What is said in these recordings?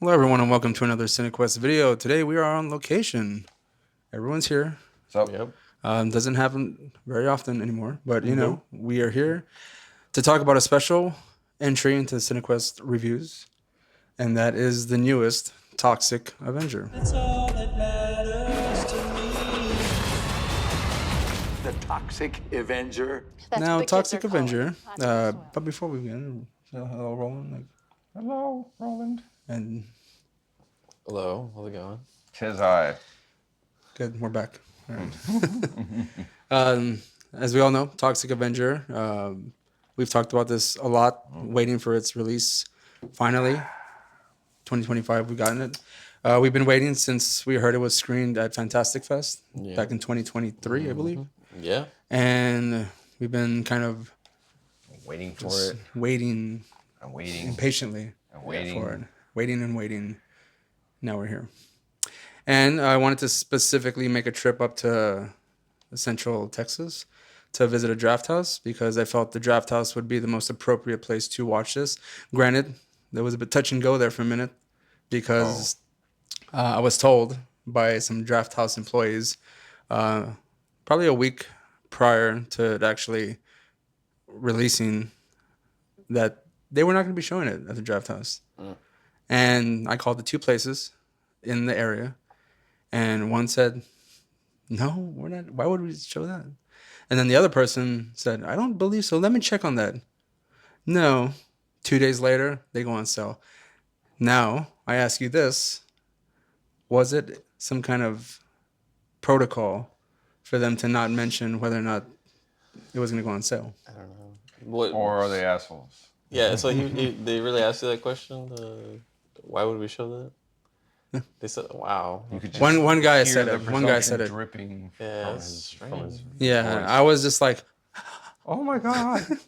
Hello, everyone, and welcome to another CineQuest video. Today we are on location. Everyone's here. So, Yep. Doesn't happen very often anymore, but we are here to talk about a special entry into CineQuest reviews, and that is the newest Toxic Avenger. That's all that matters to me. The Toxic Avenger. That's Now, what the kids Toxic are calling Avenger. it. I think as well. But before we begin, hello, Roland, hello, Roland. and Hello. How's it going? Tis I. good, we're back. All right. As we all know, Toxic Avenger. We've talked about this a lot, waiting for its release. Finally, 2025, we've gotten it. We've been waiting since we heard it was screened at Fantastic Fest back in 2023, I believe. Yeah. And we've been kind of Waiting for just it. waiting I'm waiting. impatiently I'm waiting. for it. Waiting and waiting. Now we're here. And I wanted to specifically make a trip up to Central Texas to visit a draft house because I felt the draft house would be the most appropriate place to watch this. Granted, there was a bit touch and go there for a minute because I was told by some draft house employees probably a week prior to it actually releasing that they were not going to be showing it at the draft house. And I called the two places in the area, and one said, "No, we're not. Why would we show that?" And then the other person said, "I don't believe so. Let me check on that." No. 2 days later, they go on sale. Now, I ask you this. Was it some kind of protocol for them to not mention whether or not it was going to go on sale? I don't know. What? Or are they assholes? Yeah. So they really asked you that question. Why would we show that? They said, "Wow." You could just One guy hear said the it. One guy said presumption it. dripping Yeah, from it's his Yeah, voice. I was just like, Oh my God. I'm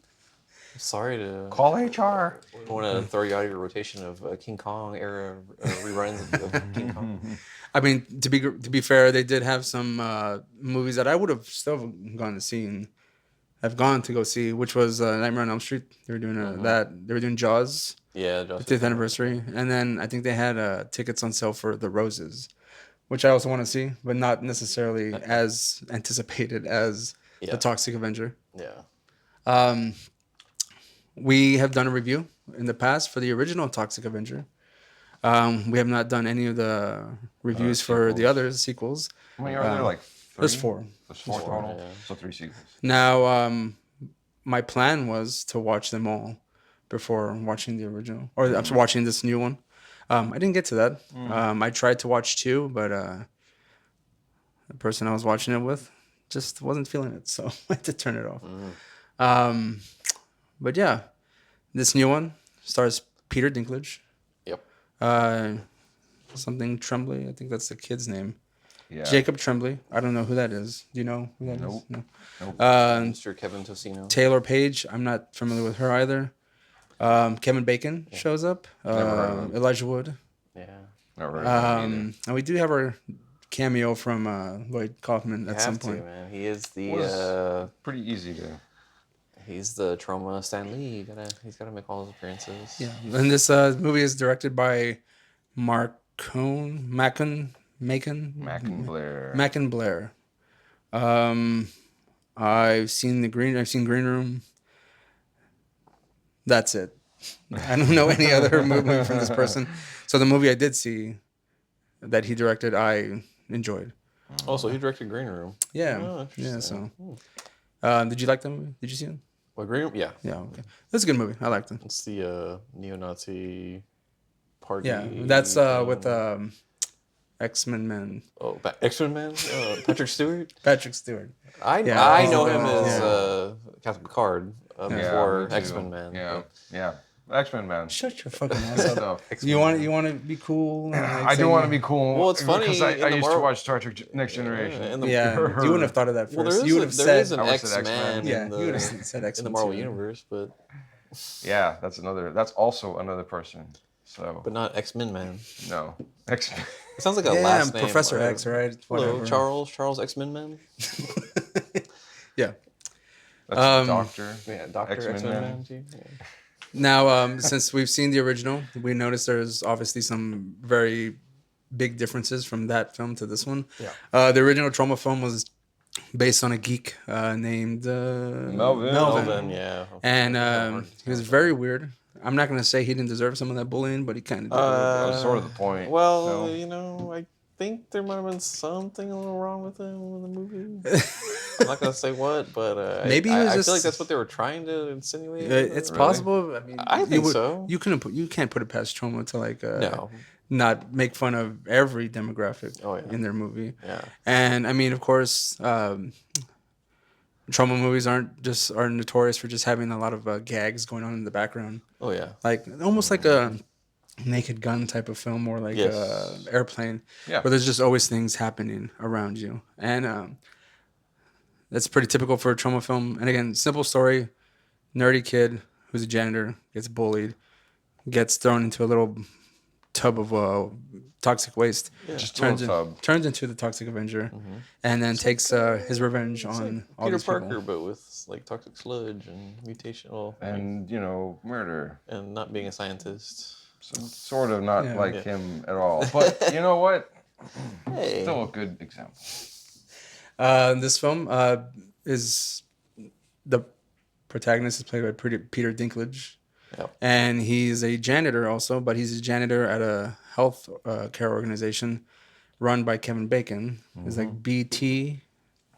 sorry to Call HR. want to throw you out of your rotation of King Kong era reruns of King Kong. I mean, to be fair, they did have some movies that I would have still gone to see and have gone to go see, which was Nightmare on Elm Street. They were doing that. They were doing Jaws, Yeah, Josh. 50th anniversary, and then I think they had tickets on sale for The Roses, which I also want to see, but not necessarily as anticipated as Yeah. the Toxic Avenger. Yeah. We have done a review in the past for the original Toxic Avenger. We have not done any of the reviews for the sequels. other sequels. How many are there? Like three? There's four. There's four total? Yeah. So 3 sequels. Now, my plan was to watch them all before watching the original, or after watching this new one. I didn't get to that. I tried to watch two, but the person I was watching it with just wasn't feeling it, so I had to turn it off. But yeah, this new one stars Peter Dinklage. Yep. Something Tremblay, I think that's the kid's name. Yeah. Jacob Tremblay. I don't know who that is. Do you know who that is? Nope. No. Nope. Mr. Kevin Tocino. Taylor Page. I'm not familiar with her either. Kevin Bacon shows up. Elijah Wood. Yeah. Not really either. And we do have our cameo from Lloyd Kaufman at some Have to, point. man. He is the Was pretty easy to. he's the trauma Stan Lee. He's gotta make all his appearances. Yeah. And this movie is directed by Macon Mac and Blair. Macon Blair. I've seen Green Room. That's it. I don't know any other movie from this person. So the movie I did see that he directed, I enjoyed. Also, he directed Green Room. Yeah. Oh, Yeah. interesting. So, did you like that movie? Did you see it? Well, Green Room, yeah. Yeah. Okay. That's a good movie. I liked it. It's the neo-Nazi party. Yeah. That's with X-Men man. Oh, X-Men man, Patrick Stewart. Patrick Stewart. I know him as Captain Picard before me too. X-Men man. Yeah. Yeah. X-Men man. Shut your fucking ass up. So, You want to be cool? And, like, I do say- want to be cool. Well, it's funny, because I in the used to Marvel- watch Star Trek Next Generation. in the, Yeah, you wouldn't have thought of that first. Well, there you would is, have there said is an I would've said X-Man X-Men. Yeah, in you would the, have said in the X-Men Marvel too. universe, but Yeah, that's also another person. So not X-Men man. no. X-Men. It sounds like a Yeah, last name. Professor X, right? Hello, Whatever. Charles X-Men man. Yeah. That's Doctor. Yeah, Doctor X-Men X-Men man. man. Too. Yeah. Now, since we've seen the original, we noticed there's obviously some very big differences from that film to this one. Yeah. The original Trauma film was based on a geek named Melvin. Melvin, yeah. and Hard to he was tell. very weird. I'm not gonna say he didn't deserve some of that bullying, but he kind of did. That was sort of the point. Well, no? you know, I think there might have been something a little wrong with him in the movie. I'm not gonna say what, but Maybe he I was feel just- like that's what they were trying to insinuate. It's Really? possible. I mean, I think so. You can't put it past Trauma to like No. not make fun of every demographic Oh, yeah. in their movie. Yeah. And I mean, of course, Trauma movies are notorious for just having a lot of gags going on in the background, Oh yeah. like almost like a Naked Gun type of film, or like Yes. Airplane, Yeah. where there's just always things happening around you, and that's pretty typical for a Trauma film. And again, simple story: nerdy kid who's a janitor gets bullied, gets thrown into a little tub of toxic waste, Just a turns little tub. turns into the Toxic Avenger, and then takes his revenge It's on like all Peter these Parker, people. but with like toxic sludge and mutation, And murder. and not being a scientist. So sort of not Yeah. like Yeah. him at all. But you know what? Hey. Still a good example. This film is the protagonist is played by Peter Dinklage, Yep. and he's a janitor also, but he's a janitor at a health care organization run by Kevin Bacon. It's like BT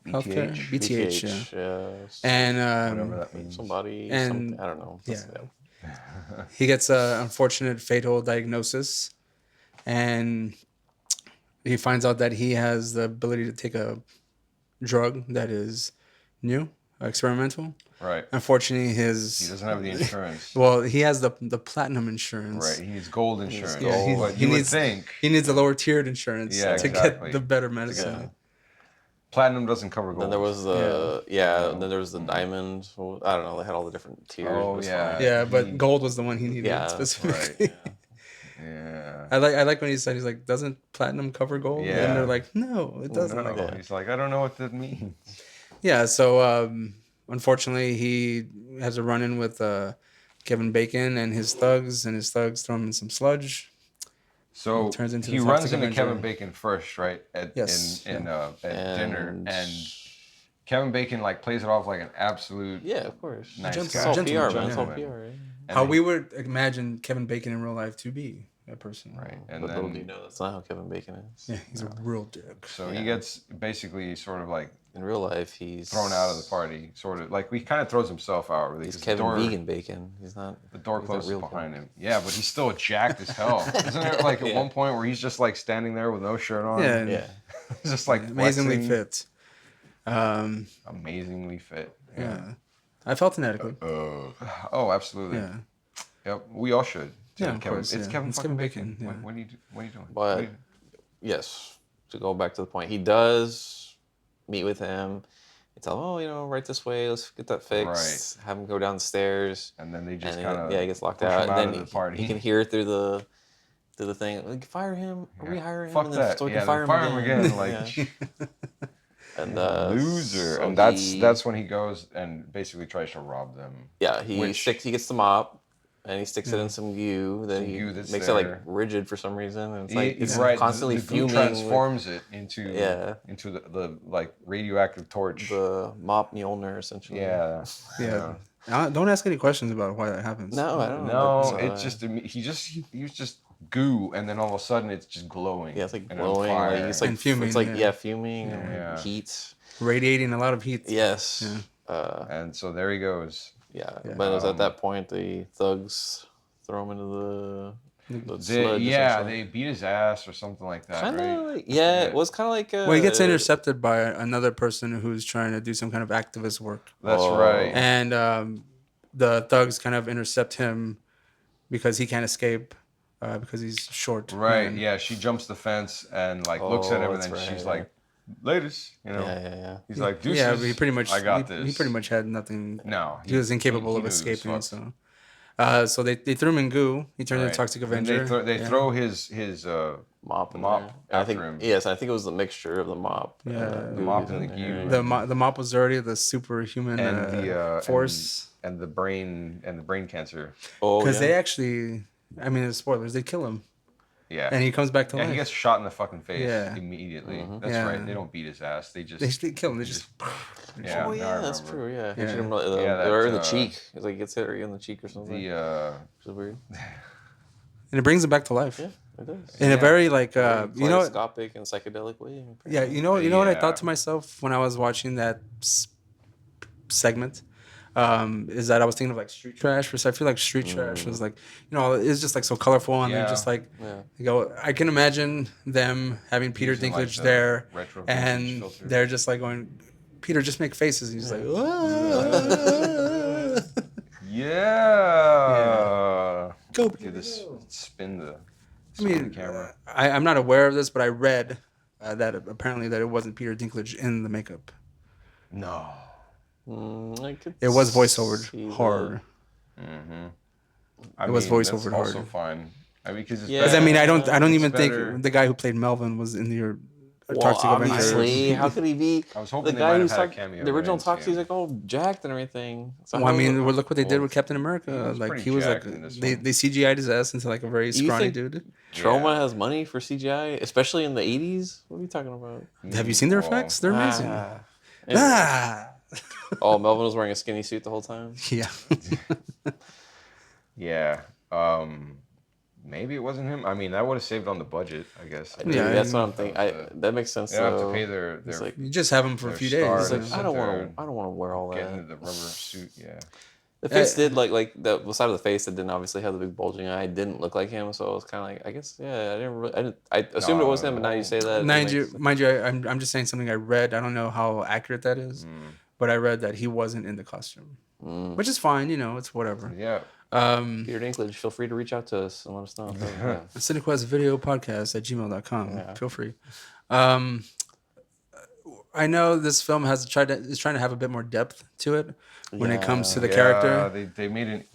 Healthcare, BTH, yeah. yes. And Whatever that means. somebody, and- something, I don't know. yeah. He gets a unfortunate fatal diagnosis, and he finds out that he has the ability to take a drug that is new, experimental. Right. Unfortunately, He his doesn't have the insurance. well, he has the platinum insurance. Right. He needs gold insurance. Yeah, he- but he you would needs- think He needs a lower tiered insurance Yeah, to exactly. get the better medicine. Yeah. platinum doesn't cover gold. Then there was the and then there was the diamond. Well, I don't know. They had all the different tiers. Oh, It was yeah. fine. Yeah, but He- gold was the one he needed Yeah, specifically. Yeah. I like when he said, he's like, doesn't platinum cover gold? Yeah. And they're like, no, it doesn't. No. Like that. He's like, I don't know what that means. Yeah, so unfortunately he has a run in with Kevin Bacon and his thugs throw him in some sludge. So Turns into he the runs Toxic into Avenger. Kevin Bacon first, right? Yes, At dinner, And- and Kevin Bacon like plays it off like an absolute. Yeah, of course. Nice Gentleman. guy. It's all Gentleman, PR, man. It's all gentleman. PR, right? and How then- we would imagine Kevin Bacon in real life to be a person. Right, and But little do you then know, that's not how Kevin Bacon is. Yeah, he's a real dick. so he Yeah. gets basically sort of like In real life, he's thrown out of the party, sort of like he kind of throws himself out. Really, He's 'cause Kevin the door, Vegan Bacon. He's not. The door he's not closes real behind him. Yeah, but he's still jacked as hell. Isn't there like at Yeah. one point where he's just like standing there with no shirt on? Yeah, Yeah. he's just like amazingly flexing. fit. Amazingly fit. Yeah. I felt inadequate. Oh, absolutely. Yeah. Yep. We all should. Yeah, Kevin, of course, It's yeah. Kevin It's fucking Kevin Bacon. Bacon, yeah. What are you doing? What are But you- yes, to go back to the point, he does meet with him. He tells him, "Oh, you know, right this way. Let's get that fixed." Have him go down the stairs, And then they just and kind of he gets locked push out. him And out then of the party. he can hear it through the thing. Like, fire him, rehire him. Fuck and then, that. So we Yeah, can fire then him again. Like Yeah. And loser. so And that's he- that's when he goes and basically tries to rob them. Yeah, he Which- He gets the mop, and he sticks it in some goo. Then Some he goo that's makes it like there. rigid for some reason, and it's He- like it's right, constantly the goo fuming. transforms it into Yeah. into the like radioactive torch. The mop Mjolnir, essentially. Yeah. Yeah. Don't ask any questions about why that happens. No, I don't know. No, but, it's just he was just goo, and then all of a sudden it's just glowing. yeah, it's like and on glowing. Like fire. it's like And fuming, It's like yeah. fuming and Yeah. heat. Radiating a lot of heat. Yes. Yeah. And so there he goes. Yeah. Yeah. But it was at that point the thugs throw him into the sludge. Yeah, essentially. they beat his ass or something like that, Kind right? of like, yeah, Yeah. it was kind of like Well, he gets intercepted by another person who's trying to do some kind of activist work. That's Oh. right. And the thugs kind of intercept him because he can't escape because he's short. Right, And- yeah, she jumps the fence and like looks at him, and that's then right, she's yeah. like, "Latest," you know. Yeah. He's like, "Deuces." Yeah, but he pretty much I got he, this. He pretty much had nothing. No, He was incapable he of knew this escaping. fucked. So they threw him in goo. He turned Right. into Toxic And Avenger. They Yeah. throw his Mop in Mop there. And I think after him. yes, I think it was the mixture of the mop. Yeah. and The mop goo and the in there. goo. The mop was already the superhuman And the, force. the brain cancer. Oh, Because yeah. they actually, I mean, the spoilers, they kill him. Yeah. And he comes back to Yeah, life. he gets shot in the fucking face Yeah. immediately. That's Yeah. right. They don't beat his ass. They just They kill him. They just. yeah. Oh now I yeah, that's remember. true. Yeah, he Yeah. shoot him Yeah, or in the that, cheek. It's like gets hit right in the cheek or something. The Which is weird. And it brings him back to life. Yeah, it does. In a Yeah. very, like, Very you know what? kaleidoscopic and psychedelic way. Yeah, apparently. you know what I thought Yeah. to myself when I was watching that segment, is that I was thinking of like street trash, because I feel like street trash was like, it's just like so colorful, and they're Yeah. just like, Yeah. you go. I can imagine them having Peter Using, like, Dinklage the there, retro vintage and filter. they're just like going, Peter, just make faces. And he's like, yeah. Go, Do this. Spin the. I mean, the camera. I'm not aware of this, but I read that apparently that it wasn't Peter Dinklage in the makeup. No. I could It was see voiceovered hard. I It was mean, voiceover that's also hard. fine. I mean, because it's Yeah. Because I mean, I don't It's even better. think the guy who played Melvin was in the Well, Toxic Avenger. obviously, how could he be? I was hoping the they guy might who's have had a talk- cameo the original in Endgame. Toxic, he's like all jacked and everything. So Well, I how- mean, look what they did well, with Captain America. was Like pretty he was like jacked in this they one. CGI'd his ass into like a very You scrawny think- dude. Trauma Yeah. has money for CGI, especially in the 80s. What are you talking about? Have you seen their Well, effects? They're amazing. Anyway. Ah. Oh, Melvin was wearing a skinny suit the whole time. Yeah. Yeah. Maybe it wasn't him. I mean, that would have saved on the budget, I guess. Dude, Yeah, that's what I'm thinking. That makes sense. They don't have to though. pay their It's like, You just have him for a Their few star days. to it's sit like I don't there want to. I don't want to wear all get that. into the rubber suit. Yeah. The face did like the side of the face that didn't obviously have the big bulging eye didn't look like him, so I was kind of like, I guess I assumed it was him, but now you say that. it Mind makes- you, I'm just saying something I read. I don't know how accurate that is, but I read that he wasn't in the costume, which is fine. It's whatever. Yeah. Peter Dinklage, feel free to reach out to us and let us know. Yeah. CineQuest video podcast at gmail.com. Yeah. Feel free. I know this film is trying to have a bit more depth to it when it comes to the character. They made it.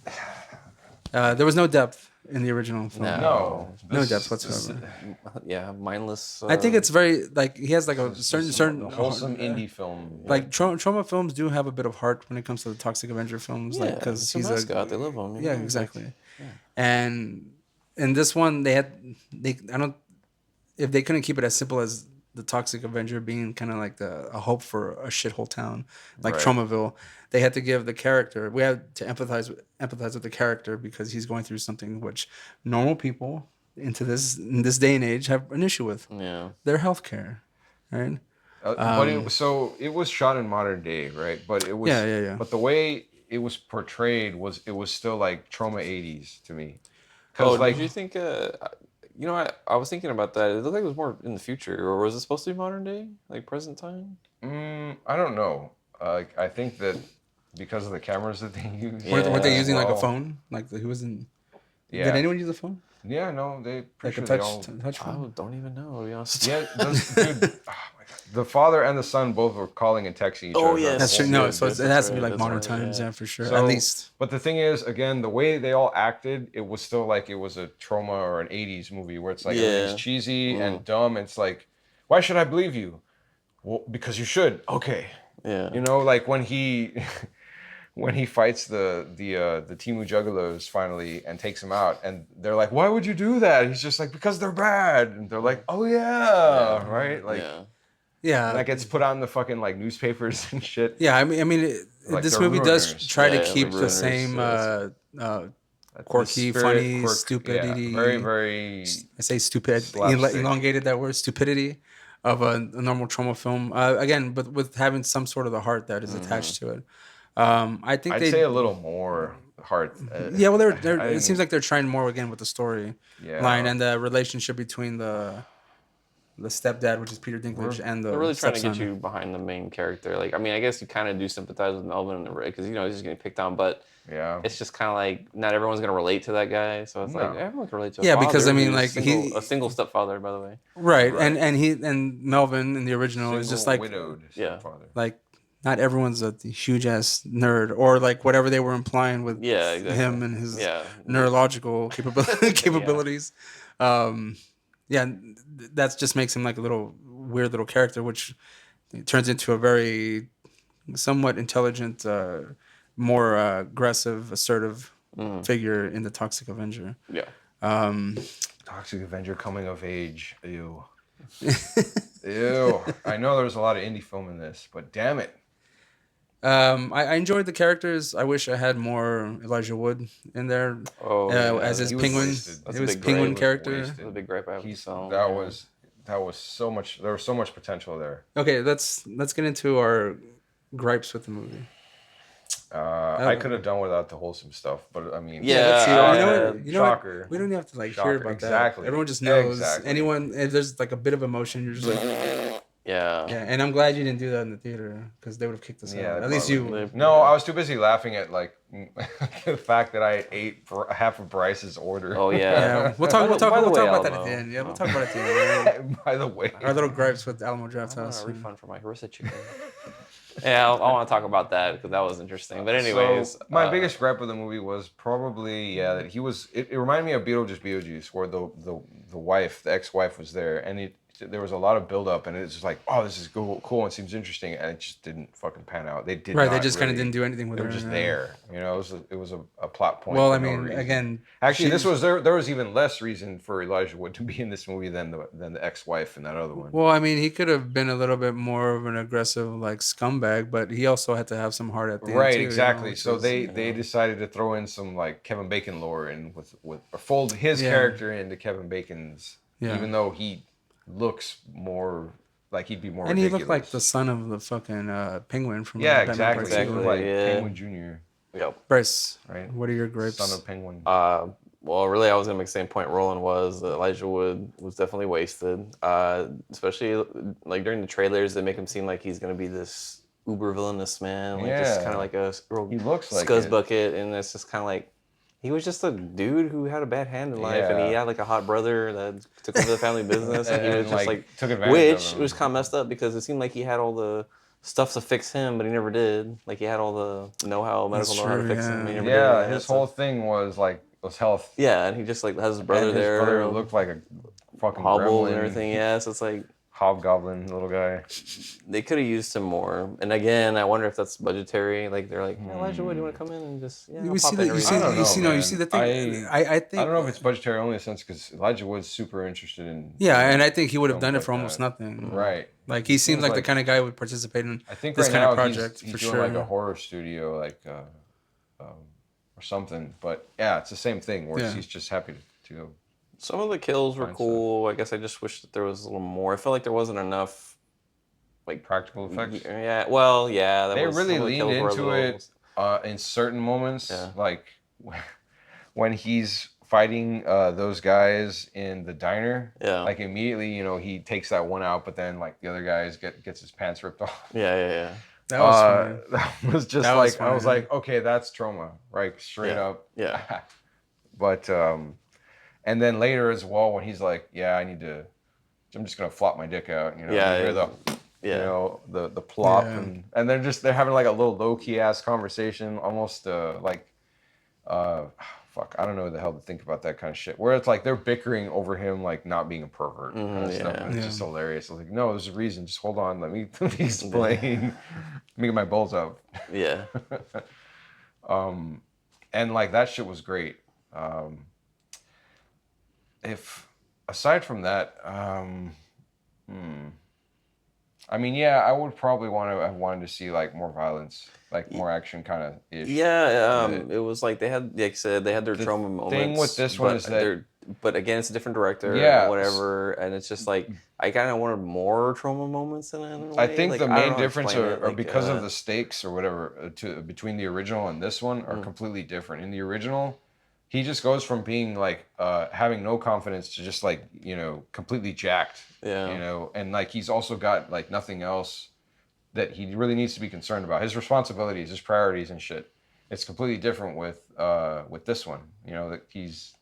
There was no depth in the original film. No. No This- depth this- whatsoever. Yeah, mindless. I think it's very like he has like a certain the wholesome indie film. like trauma films do have a bit of heart when it comes to the Toxic Avenger films, yeah, like because it's a he's mascot. They love him. you yeah, know, it's like- exactly. And in this one, I don't, if they couldn't keep it as simple as the Toxic Avenger being kind of like a hope for a shithole town like Right. Traumaville, they had to give the character. We had to empathize with the character because he's going through something which normal people in this day and age have an issue with. Yeah. Their healthcare, right? But it was shot in modern day, right? But it was Yeah. But the way it was portrayed was still like trauma 80s to me. Oh, like did you think? I was thinking about that. It looked like it was more in the future, or was it supposed to be modern day, like present time? I don't know. I think that because of the cameras that they use. Weren't they Yeah. using like a well, phone? Like who was in? Yeah. Did anyone use a phone? Yeah, no, they pretty Like sure a they all. touch I phone? don't even know, to be honest. Yeah, dude. Oh my God. The father and the son both were calling and texting each Oh, other. yeah, That's true. That's No, good. so it That's has to be right, like that's modern right, times, yeah. yeah, for sure. So- At least. But the thing is, again, the way they all acted, it was still like it was a trauma or an 80s movie where it's like Yeah. everything's cheesy and dumb. It's like, why should I believe you? Well, because you should. Okay. Yeah. You know, like when he when he fights the Timu Juggalos finally and takes him out, and they're like, why would you do that? He's just like, because they're bad. And they're like, oh yeah. Right? Like yeah. Yeah. that gets put on the fucking like newspapers and shit. Yeah, I mean, Like this the movie does ruiners. try Yeah, to keep the the ruiners, same The quirky, spirit, funny, quirk, stupidity. Yeah, very, very. I say stupid, Slapstick. elongated that word, stupidity of a normal trauma film. Again, but with having some sort of the heart that is attached to it. I think I'd they say a little more heart. Yeah, well, I it didn't- seems like they're trying more again with the story Yeah. line and the relationship between the stepdad, which is Peter Dinklage, and the They're really trying to get stepson. you behind the main character. Like, I mean, I guess you kind of do sympathize with Melvin and the because he's just getting picked on, but Yeah. it's just kind of like not everyone's gonna relate to that guy. So it's like No. everyone can relate to. A Yeah, because, father I mean, who's like, a single stepfather, by the way. Right. Right. And Melvin in the original is just like widowed Yeah. stepfather. like not everyone's a huge ass nerd or like whatever they were implying with Yeah, exactly. him and his Yeah. neurological capabilities. That just makes him like a little weird little character, which turns into a very somewhat intelligent more aggressive, assertive figure in the Toxic Avenger. Yeah. Toxic Avenger coming of age. Ew. Ew. I know there was a lot of indie film in this, but damn it. I enjoyed the characters. I wish I had more Elijah Wood in there Oh, yeah, as his he was penguin. wasted. That's It a was big penguin gripe. character. Wasted. That's a big gripe I have with the He's, film. that yeah. was so much. There was so much potential there. Okay, let's get into our gripes with the movie. I could have done without the wholesome stuff, but I mean, Yeah, that's true. shocker. You know what? Shocker. We don't even have to like Shocker. hear about Exactly. that. Everyone just knows. Exactly. Anyone, if there's like a bit of emotion, you're just like, Yeah. yeah. And I'm glad you didn't do that in the theater because they would have kicked us Yeah, out. At least you. probably- No, I was too busy laughing at like the fact that I ate half of Bryce's order. Oh, yeah. Yeah, we'll talk. By We'll the- talk, by the we'll talk way, about that at Alamo. the end. Yeah, we'll Oh. talk about it at the end. By the way, Our little gripes with Alamo I Drafthouse. want a refund for my harissa chicken. Yeah, I want to talk about that because that was interesting. But anyways, so my biggest gripe of the movie was probably that he was. It reminded me of Beetlejuice, where the wife, the ex-wife, was there, and there was a lot of build-up, and it's just like, oh, this is cool and seems interesting, and it just didn't fucking pan out. They did Right, not they just kind of really- didn't do anything with They her. were just yeah. there, you know. It was a plot point. Well, for I no mean, reason. again, Actually, this she's- was there was even less reason for Elijah Wood to be in this movie than the ex-wife in that other one. Well, I mean, he could have been a little bit more of an aggressive, like scumbag, but he also had to have some heart at the end. Right, too, you know, exactly. which So is- they decided to throw in some like Kevin Bacon lore and with or fold his Yeah. character into Kevin Bacon's, Yeah. even though he looks more like he'd be more. and he ridiculous. looked like the son of the fucking penguin from Yeah, Batman exactly. Part He Two. looked like Yeah. Penguin Junior, yep. Bryce, right? what are your gripes? Son of Penguin. Well, really, I was gonna make the same point Roland was. Elijah Wood was definitely wasted, especially like during the trailers. They make him seem like he's gonna be this uber villainous man, like just Yeah. kind of like a real He looks like scuzz it. bucket, and it's just kind of like he was just a dude who had a bad hand in life, and he Yeah. had like a hot brother that took over the family business, and he was just like took advantage of which him. was kind of messed up because it seemed like he had all the stuff to fix him, but he never did. Like he had all the know-how, medical That's know-how to true, fix him. yeah. But he never Yeah, did his stuff. whole thing was health. Yeah, and he just like has his brother And his there, brother looked like a fucking hobble gremlin, and everything. Yeah, so it's like hobgoblin little guy. they could have used him more. And again, I wonder if that's budgetary. Like they're like, hey, Elijah Wood, you want to come in and just I'll You pop see in the, every you see, now I don't and you know, see, no, you man. see the thing. I think I don't know if it's budgetary only in a sense because Elijah Wood's super interested in. yeah, and I think he would have done it like for almost that. nothing. Right. Like he seems like the like- kind of guy who would participate in I think this right kind now of project he's for doing sure. like a horror studio, like or something. But yeah, it's the same thing where Yeah. he's just happy to go. Some of the kills were Fine cool. I guess I just wish that there was a little more. I felt like there wasn't enough. Like Practical effects. yeah, well, yeah. That They was, really some of the leaned kills were a into little- it in certain moments, Yeah. like when he's fighting those guys in the diner. Yeah. Like immediately, he takes that one out, but then like the other guys gets his pants ripped off. Yeah. That was funny. That was just That was like I was funny. like, okay, that's trauma, right? Straight Yeah. up. Yeah. But and then later as well, when he's like, yeah, I'm just gonna flop my dick out. Yeah, you hear yeah. the plop, Yeah. and they're having like a little low key ass conversation, almost fuck, I don't know what the hell to think about that kind of shit. Where it's like they're bickering over him like not being a pervert kind of stuff. yeah. And it's Yeah. just hilarious. I was like, no, there's a reason. Just hold on. Let me explain. Let me get my balls up. Yeah. And like that shit was great. If aside from that, I mean, yeah, I would probably have wanted to see like more violence, like more action kind of ish. Yeah, with it. it was like they had, like I said, they had their trauma moments. thing with this one but is that- but again, it's a different director, Yeah. and whatever, and it's just like I kind of wanted more trauma moments in it. In a I way. think Like, the I don't know main how to difference explain are, it, are like, because of the stakes or whatever between the original and this one are completely different. In the original, he just goes from being like having no confidence to just like completely jacked. Yeah. And like he's also got like nothing else that he really needs to be concerned about. His responsibilities, his priorities and shit. It's completely different with this one. That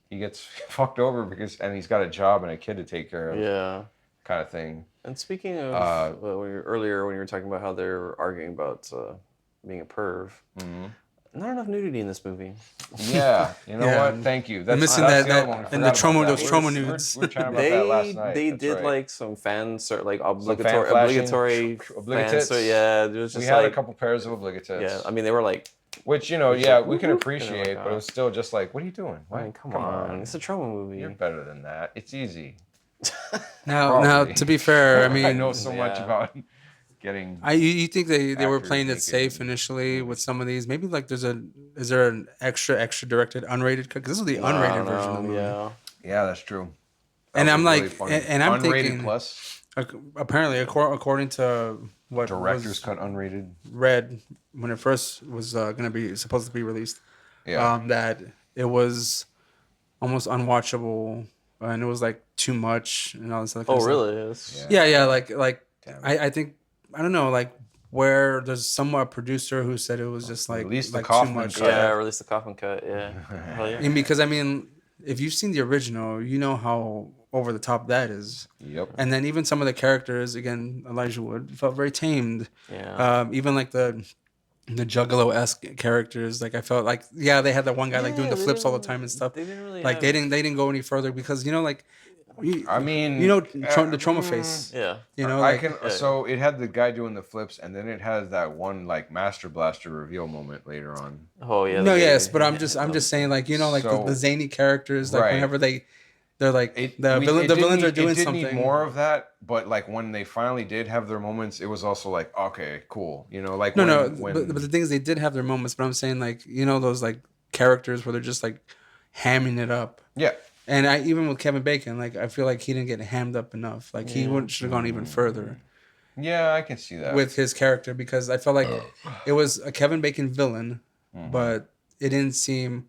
he gets fucked over and he's got a job and a kid to take care of. Yeah. Kind of thing. And speaking of earlier when you were talking about how they're arguing about being a perv, not enough nudity in this movie. Yeah, you know Yeah. what? Thank you. They're missing the that other one. We and the forgot trauma, about those that. trauma We were- nudes. We were chatting about that last night. They That's did right. like some like fan flashing, obligatory obligatories. yeah, it was We just had like a couple pairs of obligatories. yeah. I mean, they were like Which, you know, It's yeah, like, we can whoop, whoop, and appreciate, they're but it like, was still just like, what are you doing? I What? mean, come on. It's a trauma movie. You're better than that. It's easy. Now, Probably. to be fair, I I mean, know so much Yeah. about getting you think they were actors playing it making safe initially with movies. some of these? Maybe like is there an extra directed unrated cut? Because this is the I unrated don't version of the know. movie. Yeah. Yeah, that's true. That And would I'm be really like, funny. and I'm Unrated thinking, plus apparently, according to what director's was cut unrated. read when it first was supposed to be released, Yeah. that it was almost unwatchable and it was like too much and all this other kind Oh, of stuff. really? It's, Yeah, like Damn it. I think I don't know, like where there's somewhat producer who said it was just like Release the too Kaufman much. cut. yeah, release the Coffin cut. Yeah. Hell yeah. And because I mean, if you've seen the original, you know how over the top that is. Yep. And then even some of the characters, again, Elijah Wood felt very tamed. Yeah. Even like the Juggalo-esque characters, like I felt like they had that one guy like doing Yeah, the they flips all the didn't- time and stuff. They didn't really Like have, they didn't go any further because like I mean, the trauma face. Yeah. I Like, can. So it had the guy doing the flips, and then it has that one like Master Blaster reveal moment later on. Oh yeah. no, the yes, baby. but I'm just saying like like So- the zany characters, like Right. whenever they're like the We- villains are doing it did something. need more of that, but like when they finally did have their moments, it was also like, okay, cool. You know, like No, when, but the thing is, they did have their moments. But I'm saying like those like characters where they're just like hamming it up. yeah, And even with Kevin Bacon, like I feel like he didn't get hammed up enough. Like he should have gone even further yeah, I can see that. with his character because I felt like it was a Kevin Bacon villain, but it didn't seem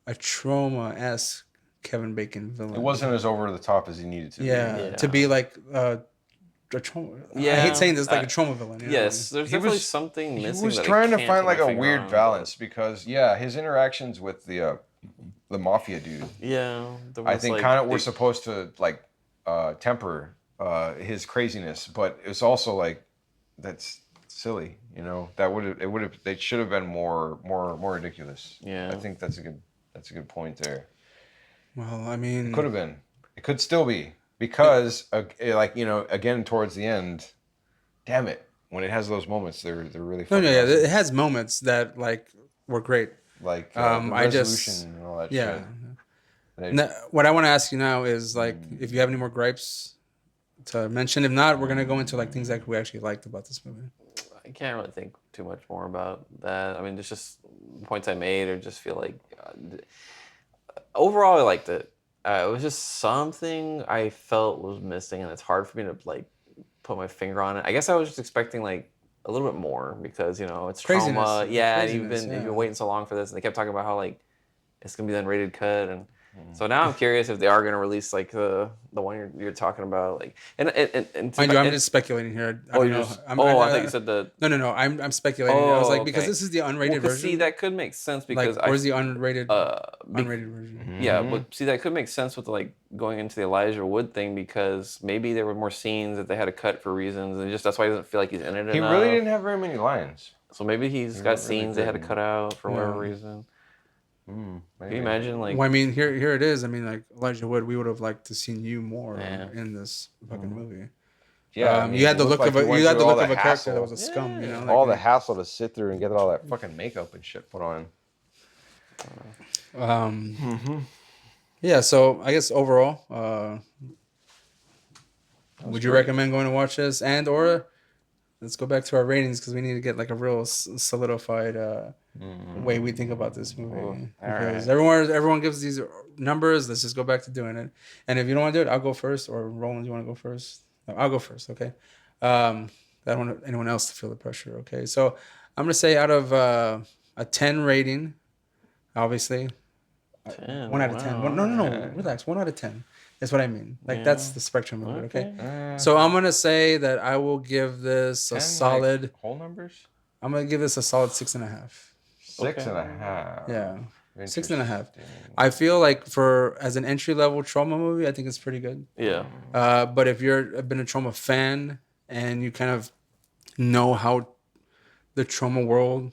a trauma-esque Kevin Bacon villain. It wasn't as over the top as he needed to be. Yeah, to be like a trauma. I Yeah. hate saying this, like a trauma villain. Yes, there's He definitely was- something He missing. was that I trying to can't find put like my a finger weird on, balance because his interactions with the mafia dude, but- Yeah. I think kind of were supposed to like temper his craziness, but it's also like that's silly, you know. They should have been more ridiculous. Yeah. I think that's a good point there. Well, I mean, Could have been. It could still be because like again towards the end, damn it, when it has those moments, they're really no, fucking yeah, awesome. it has moments that like were great. Like the I just- resolution and all that Yeah. shit. They- Now, what I want to ask you now is like if you have any more gripes to mention. If not, we're gonna go into like things that we actually liked about this movie. I can't really think too much more about that. I mean, it's just points I made, or just feel like overall I liked it. It was just something I felt was missing, and it's hard for me to like put my finger on it. I guess I was just expecting like a little bit more because it's Craziness. trauma. Yeah, and Craziness, you've yeah. been waiting so long for this, and they kept talking about how like it's gonna be the unrated cut, and so now I'm curious if they are gonna release like the one you're talking about, like and Mind you, I'm just speculating here. I oh, don't you're know. just, I'm, I thought you said the. No. I'm speculating. I was like because okay. this is the unrated Well, 'cause version. see, that could make sense because like where's the unrated be- unrated version? yeah, but see, that could make sense with like going into the Elijah Wood thing because maybe there were more scenes that they had to cut for reasons, and just that's why he doesn't feel like he's in it He enough. really didn't have very many lines. So maybe he's got really scenes they had to didn't. cut out for whatever Yeah. reason. Can Maybe. you imagine like? Well, I mean, here it is. I mean, like Elijah Wood, we would have liked to seen you more Yeah. in this fucking movie. Yeah, I mean, you had it the looked look like of he a went you had the through all look of a character hassle. that was a scum. You know, like, all the hassle to sit through and get all that fucking makeup and shit put on. Yeah, so I guess overall, would you recommend going to watch this? And or let's go back to our ratings because we need to get like a real solidified way we think about this movie. Because everyone gives these numbers. Let's just go back to doing it. And if you don't want to do it, I'll go first. Or Roland, you want to go first? No, I'll go first. Okay. I don't want anyone else to feel the pressure. Okay. So I'm gonna say out of a 10 rating, obviously. 10, 1 out of 10. wow. No. Relax. 1 out of 10. That's what I mean. Like that's the spectrum of it. Okay. Okay. So I'm gonna say that I will give this a 10, solid. like, whole numbers. I'm gonna give this a solid 6.5. 6.5. Yeah, 6.5. I feel like as an entry level trauma movie, I think it's pretty good. Yeah. But if you've been a trauma fan and you kind of know how the trauma world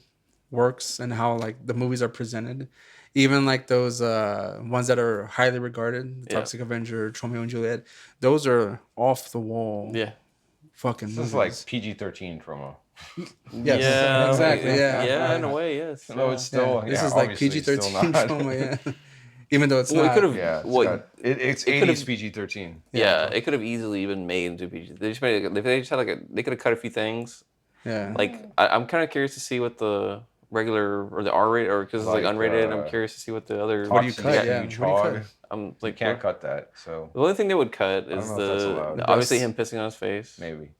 works and how like the movies are presented, even like those ones that are highly regarded, the Yeah. Toxic Avenger, Romeo and Juliet, those are off the wall. Yeah. Fucking This movies. is like PG-13 trauma. Yes, Yeah, exactly. Yeah, yeah, in a way, yes. No, yeah. it's still. This Yeah, is like obviously still PG-13 not. trauma. Yeah, even though it's Well, it not. could have. Yeah, it's it could've- 80s PG-13. Yeah, it could have easily been made into PG. They just made it. If they just had they could have cut a few things. Yeah, Like I'm kind of curious to see what the regular or the R rated or because it's like Like, unrated. I'm curious to see what the other. What do you Toxic cut? Yeah, huge what do you hog. cut? I'm You like can't cut that, so The only thing they would cut is know if that's allowed. obviously That's- him pissing on his face maybe.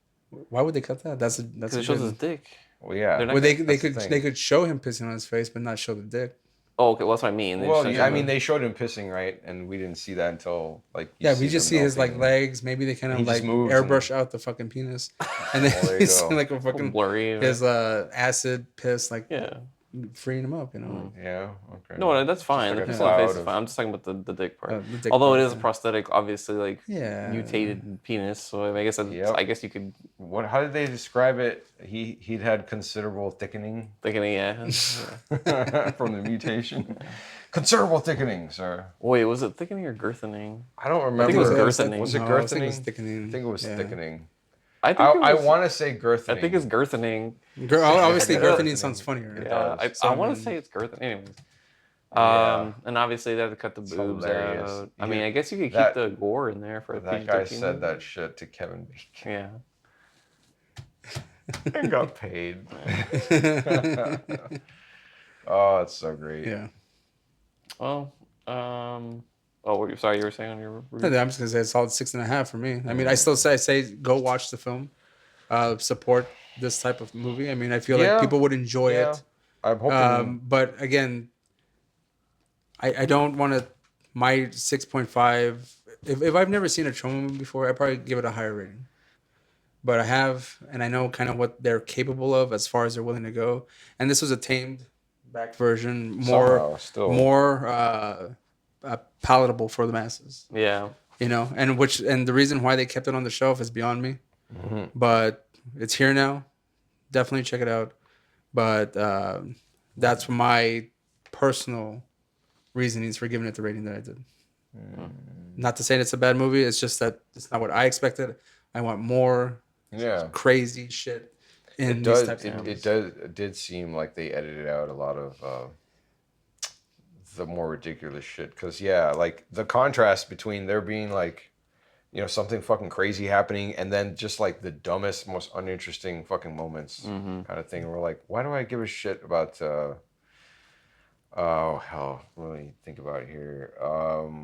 Why would they cut that? That's because a it shows good. his dick. Well, yeah. They're not Well, they That's the could thing. they could show him pissing on his face, but not show the dick. Oh, okay. Well, that's what I mean. They Well, just yeah, I showed mean, him- they showed him pissing, right? And we didn't see that until like. you Yeah, we just them see his like melting. legs. Maybe they kind He of just like moves airbrush out the fucking penis, and then Well, there you you see go. like a fucking blurry. his acid piss like yeah. freeing him up. You know, Yeah. Okay. No, that's fine. like The a pissing on the face cloud is of- fine. I'm just talking about the dick part. The dick Although part, it is a yeah. prosthetic, obviously, like Yeah. mutated penis. So I guess Yep. I guess you could What? How did they describe it? He'd had considerable thickening thinking yeah. from the mutation. Considerable thickening, sir. Wait, was it thickening or girthening? I don't remember. I think it was girthening. girthening. Was it No, I was thinking girthening? it was thickening. I think it was Yeah. thickening. I think I it was, want to say girthening. I think it's girthening. Obviously, Yeah. girthening sounds funnier. Yeah, does. I want to say it's girthening. Anyways. Yeah. And obviously they had to cut the boobs hilarious. out. I mean, I guess you could That- keep the gore in there for a That guy PG-13 said movie. that shit to Kevin Bacon Yeah. and got paid. Oh, it's so great. Yeah. Well, sorry, you were saying on your review? I'm just gonna say it's solid 6.5 for me. I mean, I still say go watch the film, support this type of movie. I mean, I feel Yeah. like people would enjoy Yeah. it. I'm hoping. But again, I don't want to. My 6.5. If I've never seen a trauma movie before, I probably give it a higher rating. But I have, and I know kind of what they're capable of as far as they're willing to go. And this was a tamed back version, Somehow, still. more palatable for the masses. Yeah. You know, and the reason why they kept it on the shelf is beyond me. Mm-hmm. But it's here now. Definitely check it out. But that's my personal reasonings for giving it the rating that I did. Not to say it's a bad movie. It's just that it's not what I expected. I want more Yeah. crazy shit in It these does. types of movies. It did seem like they edited out a lot of the more ridiculous shit. Because like the contrast between there being like, something fucking crazy happening, and then just like the dumbest, most uninteresting fucking moments, kind of thing. We're like, why do I give a shit about? Oh hell, let me think about it here.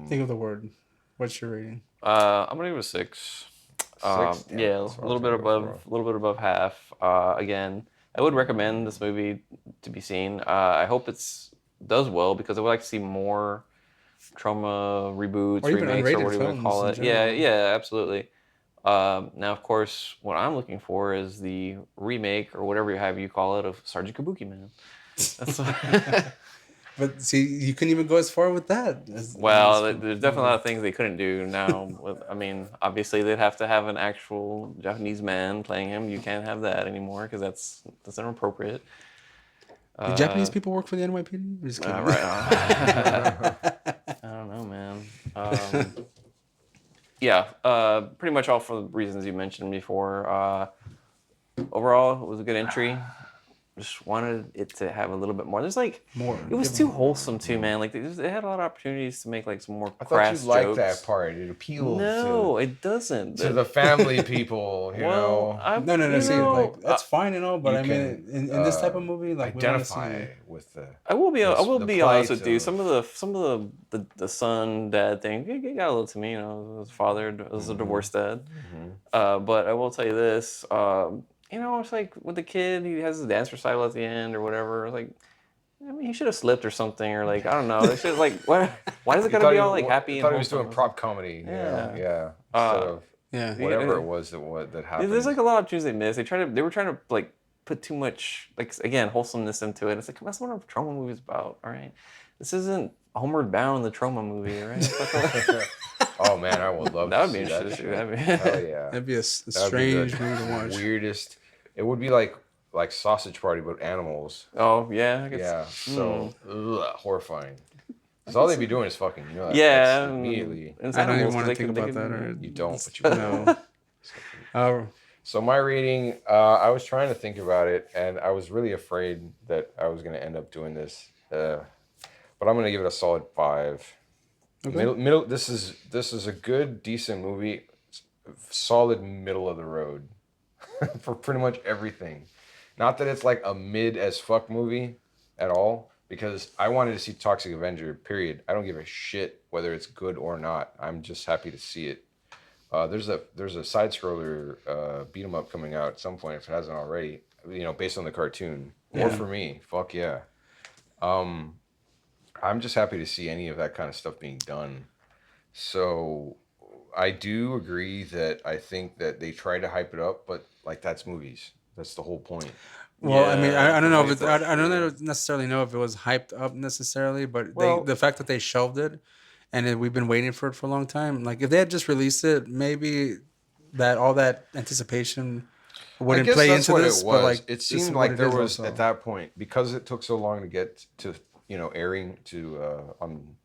Think of the word. What's your rating? I'm gonna give it a 6. Damn, Yeah, that's a what I little was bit gonna go above, a little bit above half. Again, I would recommend this movie to be seen. I hope does well because I would like to see more trauma reboots, Or even remakes, or unrated whatever you want to films call in it. Yeah, general. yeah, absolutely. Now, of course, what I'm looking for is the remake or whatever you call it of Sergeant Kabuki Man. That's But see, you couldn't even go as far with that. Well, there's definitely a lot of things they couldn't do now. I mean, obviously they'd have to have an actual Japanese man playing him. You can't have that anymore because that's inappropriate. Do Japanese people work for the NYPD? I'm just kidding. Right on. I don't know, man. Yeah, pretty much all for the reasons you mentioned before. Overall, it was a good entry. Just wanted it to have a little bit more. There's like More. It was too wholesome too, man. Like they had a lot of opportunities to make like some more I thought crass you liked jokes. that part. It appealed No, it doesn't. to the family people. You know, No. See, like that's fine and all, but you I mean, can, in this type of movie, like we wanna see- identify with the. I will be. I will the be honest plight with you. of- Some of the son dad thing it got a little to me. His father was a divorced dad. But I will tell you this. It's like with the kid, he has his dance recital at the end or whatever. Like, I mean, he should have slipped or something, or like I don't know. It's just like why is it gotta be all like happy? I thought and he was doing wholesome? prop comedy. Yeah. Yeah. Instead of Yeah. whatever it was that happened. There's like a lot of opportunities they missed. They were trying to like put too much like again wholesomeness into it. It's like that's what a trauma movie is about. All right, this isn't Homeward Bound, the trauma movie, all right? Oh man, I would love. That would to be see that interesting. shit. That'd be- Hell yeah. That'd be a That'd be strange the movie to watch. Weirdest. It would be like Sausage Party, but animals. Oh yeah, I guess. Yeah. So horrifying. Because all they'd be doing is fucking. You know that. Yeah, That's immediately. and it's I don't even animals, want 'cause to they think can- about they that. can- Or You don't, but you will. no. So my rating, I was trying to think about it, and I was really afraid that I was going to end up doing this. But I'm going to give it a solid 5. Okay. Middle. This is a good, decent movie. Solid middle of the road for pretty much everything. Not that it's like a mid as fuck movie at all, because I wanted to see Toxic Avenger. Period. I don't give a shit whether it's good or not. I'm just happy to see it. There's a side scroller beat 'em up coming out at some point if it hasn't already. Based on the cartoon. More Yeah. for me. Fuck yeah. I'm just happy to see any of that kind of stuff being done. So I do agree that I think that they try to hype it up, but like that's movies. That's the whole point. Well, I mean, Yeah, I don't know if for it's, I don't sure. necessarily know if it was hyped up necessarily, but Well- the fact that they shelved it, and we've been waiting for it for a long time. Like if they had just released it, maybe all that anticipation wouldn't play into this. But like it this seemed is like what it there is was also. at that point, because it took so long to get to airing to on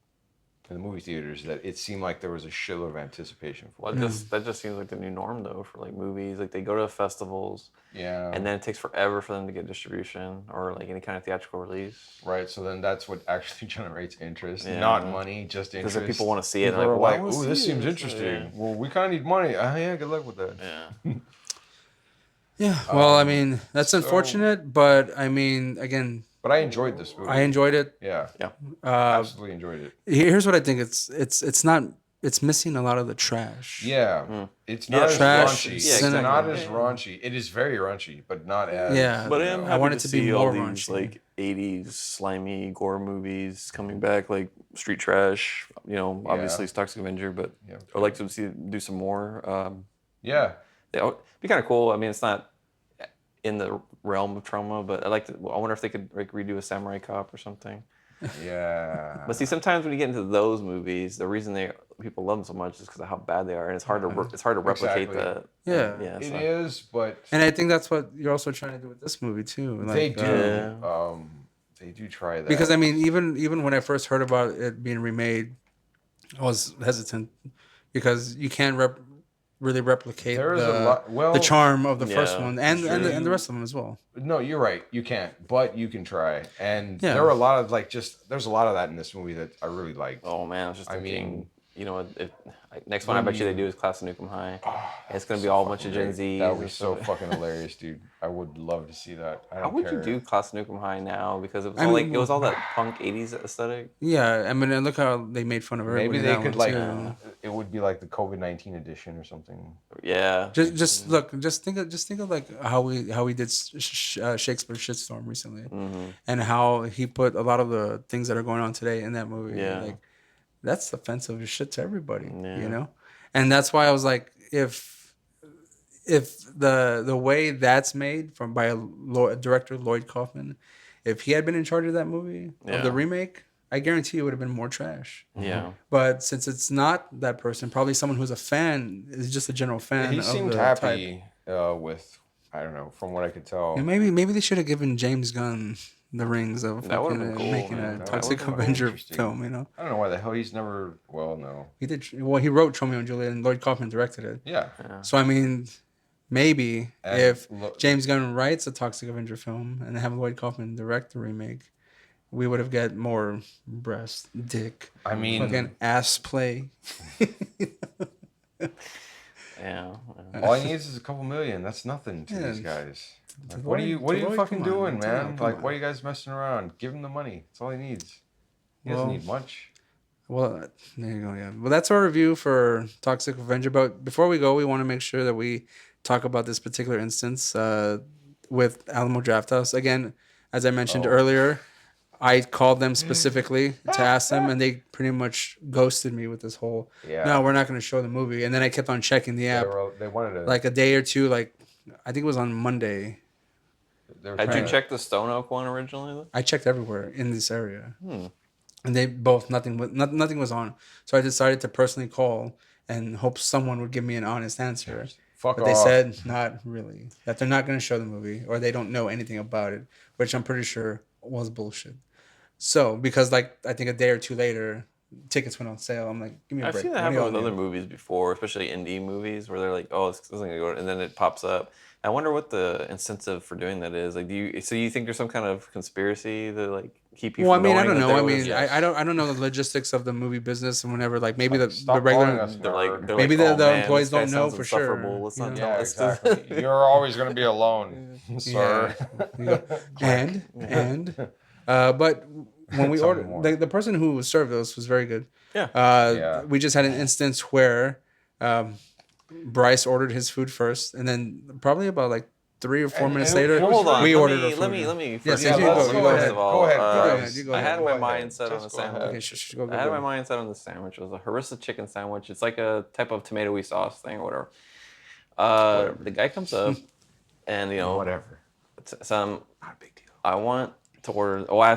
in the movie theaters, that it seemed like there was a shitload of anticipation for Well, it. that just seems like the new norm though for like movies. Like they go to festivals, Yeah. and then it takes forever for them to get distribution or like any kind of theatrical release. Right, so then that's what actually generates interest, Yeah. not money, just Because interest. people want to see it. People Like, are well, I like, wanna "Ooh, this see seems this." interesting." Yeah. Well, we kind of need money. Yeah, good luck with that. Yeah. Yeah. Well, I mean, that's so- unfortunate, but I mean, again, But I enjoyed this movie. I enjoyed it. Yeah, Yeah. absolutely enjoyed it. Here's what I think. It's not. It's missing a lot of the trash. Yeah, it's Yeah, not as trash, raunchy. yeah, It's exactly. not as raunchy. It is very raunchy, but not as. Yeah. But I am I happy want to it to be see more all these raunchy. like 80s slimy gore movies coming back, like Street Trash. Obviously it's Toxic Avenger, but Yeah. I'd like to see do some more. Yeah, Yeah, it'd be kind of cool. I mean, it's not in the realm of trauma, but I wonder if they could like redo a Samurai Cop or something. yeah. But see, sometimes when you get into those movies, the reason people love them so much is because of how bad they are, and it's hard to replicate Exactly. that. Yeah. Yeah. It So. is, but And I think that's what you're also trying to do with this movie too. Like, they do. Yeah. They do try that. Because I mean, even when I first heard about it being remade, I was hesitant because you can't really replicate There is a lot. Well, the charm of the first Yeah, one and sure. and the rest of them as well. No, you're right. You can't, but you can try. And Yeah. there are a lot of there's a lot of that in this movie that I really liked. Oh man, I was just I thinking. mean, Next one I bet you they do is Class of Nukem High. It's gonna be all a bunch of Gen Z. That would be so fucking hilarious, dude. I would love to see that. I How don't would care. you do Class of Nukem High now? Because it was I all mean, it was all that punk '80s aesthetic. Yeah, I mean, and look how they made fun of everybody. Maybe in they that could one, too. it would be like the COVID-19 edition or something. Yeah. Just look, just think of like how we did Shakespeare Shitstorm recently, and how he put a lot of the things that are going on today in that movie. Yeah. Like that's offensive as shit to everybody, Yeah. And that's why I was like, if the way that's made by a director, Lloyd Kaufman, if he had been in charge of that movie of Yeah. the remake, I guarantee it would have been more trash. Yeah. But since it's not that person, probably someone who's a fan, is just a general fan. He of seemed the happy type. with, I don't know, from what I could tell. And maybe they should have given James Gunn the rings of That would've fucking, been cool, making man. a That Toxic would've been Avenger interesting. film. I don't know why the hell he's never. Well, no. He did. Well, he wrote Romeo and Juliet, and Lloyd Kaufman directed it. Yeah. So I mean, maybe And if look- James Gunn writes a Toxic Avenger film and have Lloyd Kaufman direct the remake, we would have got more breast, dick, I mean, fucking ass play. Yeah. all he needs is a couple million. That's nothing to Yeah. these guys. Like, To what are you Lloyd, fucking come on, doing, come man? on, come Like, on. why are you guys messing around? Give him the money. That's all he needs. He doesn't Well, need much. Well, there you go. Yeah. Well, that's our review for Toxic Avenger. But before we go, we want to make sure that we talk about this particular instance with Alamo Drafthouse. Again, as I mentioned earlier, I called them specifically to ask them, and they pretty much ghosted me with this whole, Yeah. no, we're not going to show the movie. And then I kept on checking the app, They wanted to. like a day or two, like I think it was on Monday. They were Had trying you to- checked the Stone Oak one originally? Though? I checked everywhere in this area, and they both nothing was on. So I decided to personally call and hope someone would give me an honest answer. Fuck But they off. said not really, that they're not going to show the movie, or they don't know anything about it, which I'm pretty sure was bullshit. So because like I think a day or two later, tickets went on sale. I'm like, give me a I've break. seen that What do happen y'all with do? other movies before, especially indie movies, where they're like, "Oh, this isn't gonna go," and then it pops up. I wonder what the incentive for doing that is. Like, so you think there's some kind of conspiracy to like keep you Well, I from mean, I knowing don't that know. there I was? mean, I don't know the logistics of the movie business and whenever like maybe Like, the stop regular calling us They're maybe like, "Oh the man, employees this guy don't know sounds for insufferable. sure. Let's you not know? tell Yeah, us." exactly. You're always going to be alone, sir. You go, but when we Tell me ordered, more. the person who served us was very good. Yeah. Yeah. We just had an instance where Bryce ordered his food first, and then probably about like 3 or 4 And- minutes and it- later, it was Hold on. we let ordered me, our food. let me. Yes, First, yes, of you all, go, let me- you go first ahead. of all, Go ahead, You go ahead, you go I ahead. had Go my ahead. mindset on the Just go ahead. sandwich. Okay, go, I had go. my mindset on the sandwich. It was a harissa chicken sandwich. It's like a type of tomatoey sauce thing or whatever. The guy comes up, and Whatever. some. Not a big deal. I want to order. Oh, I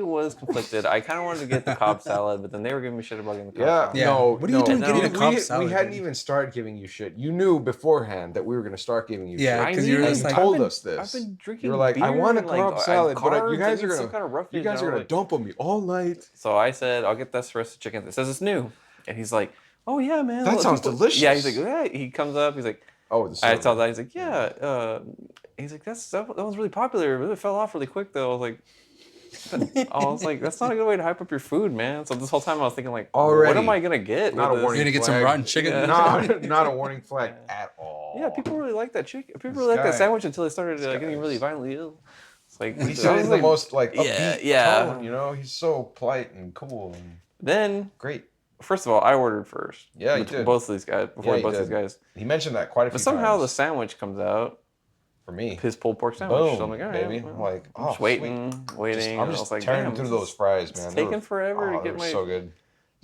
was conflicted. I kind of wanted to get the Cobb salad, but then they were giving me shit about getting the Cobb salad. Yeah. No. What are you doing no. getting a We- Cobb salad? We hadn't dude? even started giving you shit. You knew beforehand that we were going to start giving you Yeah, shit. because you're knew. just And you like, told us this. I've been drinking. You were like, I beer want a and, like, Cobb salad, but carbs, you guys I are need gonna some kind of roughage, you guys and are I gonna was like- dump on me all night. So I said, I'll get this roasted chicken. It says it's new, and he's like, "Oh yeah, man, That well, sounds people-" delicious. Yeah, he's like, yeah. He comes up, he's like, Oh, the I server. tell that he's like, yeah. He's like, that one's really popular. It really fell off really quick though. I was like, that's not a good way to hype up your food, man. So this whole time I was thinking like, what Already. am I gonna get? Not a with this? warning You're gonna get some flag. rotten chicken? Yeah. Not a warning flag at all. Yeah, people really like that chicken. People This really like that guy- sandwich until they started this getting guy's- really violently ill. It's like He I said it was in the like- most like Yeah, upbeat yeah. tone, you know? He's so polite and cool and Then great. first of all, I ordered first. Yeah, you Bet- did. Both of these guys before Yeah, you both these did. guys. He mentioned that quite a few But somehow the times. sandwich comes out, For me. his pulled pork sandwich. Boom, So I'm like, all right, baby. well, I'm like, I'm oh, just waiting, sweet. waiting. I'm and I just was like, tearing damn, through this those is- fries, it's man. taking forever to they get were my- so good.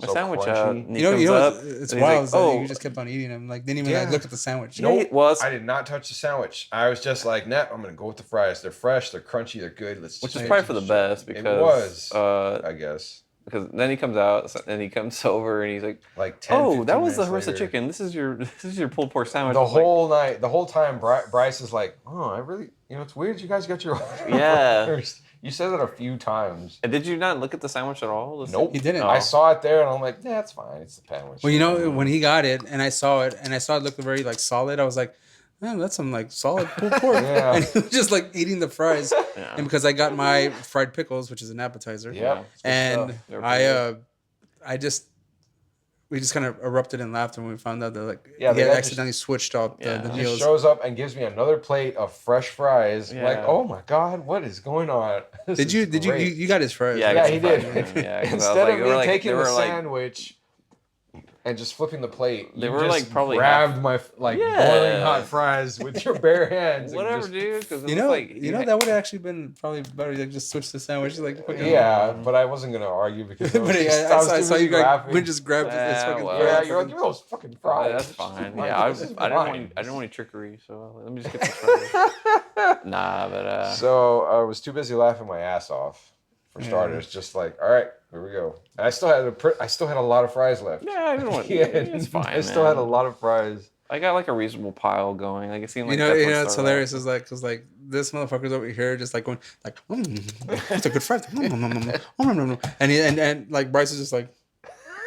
my So sandwich crunchy. out. And he you comes know, up, it's and he's wild like, that oh, you just kept on eating them. Like, didn't even Yeah. like look at the sandwich. Yeah, it was. I did not touch the sandwich. I was just like, nah, I'm gonna go with the fries. They're fresh, they're crunchy, they're good. Let's Which just is get probably to for the shit. best It because was, I guess. because then he comes out and he comes over and he's like, Like 10, oh, 15 that was the minutes harissa later. chicken. This is your pulled pork sandwich. The I was like, whole night, the whole time, Bryce is like, oh, I really, it's weird you guys got your Yeah. orders. You said that a few times. And did you not look at the sandwich at all? Nope. He didn't. Oh. I saw it there and I'm like, yeah, it's fine. It's the sandwich. Well, you know, when he got it and I saw it looked very like solid, I was like, man, that's some like solid pulled pork. Yeah. And he was just like eating the fries. Yeah. And because I got my fried pickles, which is an appetizer. Yep. it's good And stuff. They're pretty we just kind of erupted in laughter when we found out that like Yeah, he the had guy accidentally switched out Yeah. the He meals. just shows up and gives me another plate of fresh fries. Yeah. Like, oh my god, what is going on? This Did you is did you great. you got his fries? Yeah, I right? got Yeah, he some did. fries, man. Yeah, 'cause I was Instead like- of they me were like- taking they the were like- sandwich and just flipping the plate, They you were, just like, probably grabbed my Yeah. boiling hot fries with your bare hands. and Whatever, just- dude. Because You know, like that would have actually been probably better. Like just switch the sandwich, like fucking. Yeah, but I wasn't gonna argue because But I saw you guys we just grabbed his Yeah, fucking well. Yeah, fries. you're like, give me those fucking fries. That's fine. Like, Yeah, this is I didn't fine. want any trickery, so let me just get the fries. Nah, but So I was too busy laughing my ass off. For starters, just like, all right, here we go. And I still had a lot of fries left. yeah, I didn't want. Yeah, It's fine. I still had a lot of fries. I got like a reasonable pile going. Like it seemed like You know, that's what it's started hilarious. out. Is like, cause like this motherfucker's over here just like going like, it's a good fry. And like Bryce is just like,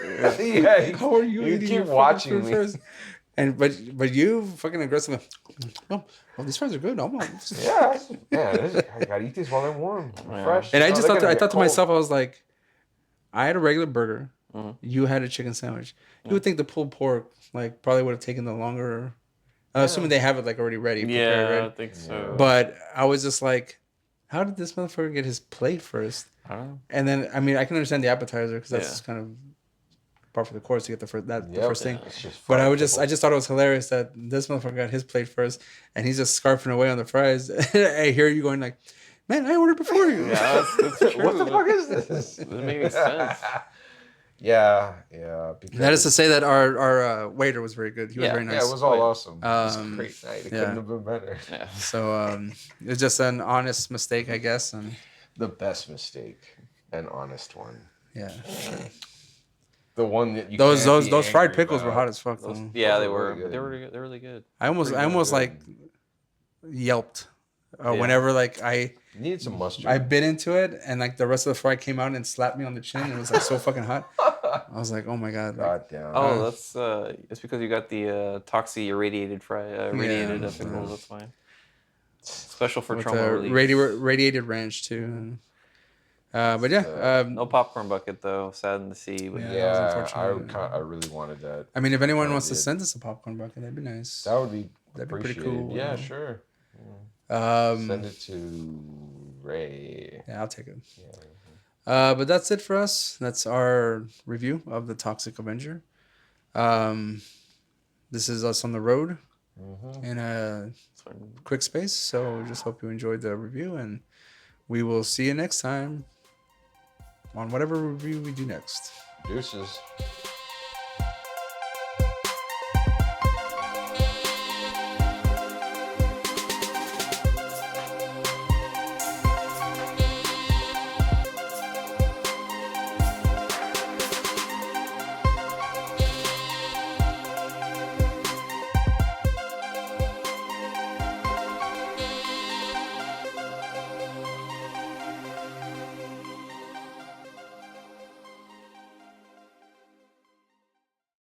Yeah, how are you you eating keep your fucking watching food me. first? And but you fucking aggressive. Oh, these fries are good. Yeah, I gotta eat these while they're warm, Yeah. fresh. And I No, just they're thought gonna I get thought to cold. myself, I was like, I had a regular burger. Mhm. You had a chicken sandwich. You would think the pulled pork like probably would have taken the longer. Assuming they have it like already ready. prepared, Yeah, I right? think so. But I was just like, how did this motherfucker get his plate first? I don't know. And then I mean I can understand the appetizer because that's Yeah. kind of part for the course to get the first the Yep. first thing. It's just But fried I pickles. just thought it was hilarious that this motherfucker got his plate first and he's just scarfing away on the fries. I hear you going like, man, I ordered before you. Yeah, that's true. What the fuck is this? Doesn't make any sense. Yeah. Because, That is to say that our waiter was very good. He was Yeah. very nice. Yeah, it was all awesome. It was a Um, great night. It yeah. couldn't have been better. Yeah. So it's just an honest mistake, I guess. And The best mistake, an honest one. yeah, The one that you those can't be those fried angry pickles were about. hot as fuck. Those- Though. yeah, they Those are were. really good. They're really good. I almost Pretty like good. yelped Yeah. whenever like I Need some mustard. I bit into it, and like the rest of the fry came out and slapped me on the chin. It was like so fucking hot. I was like, oh my god. Like, God damn. Oh, that's it's because you got the Toxie irradiated radiated Yeah. pickles. That's fine. Special for with trauma the relief. radiated ranch too. But yeah, No popcorn bucket though. Saddened to see. But Yeah. that was Yeah, unfortunate. I really wanted that. I mean, if anyone kinda wants to did. send us a popcorn bucket, that'd be nice. That would be That'd be pretty appreciated. cool, Yeah, yeah. sure. Um, Send it to Ray. yeah, I'll take it. Yeah. But that's it for us. That's our review of the Toxic Avenger. This is us on the road in a quick space. So just hope you enjoyed the review, and we will see you next time on whatever review we do next. Deuces.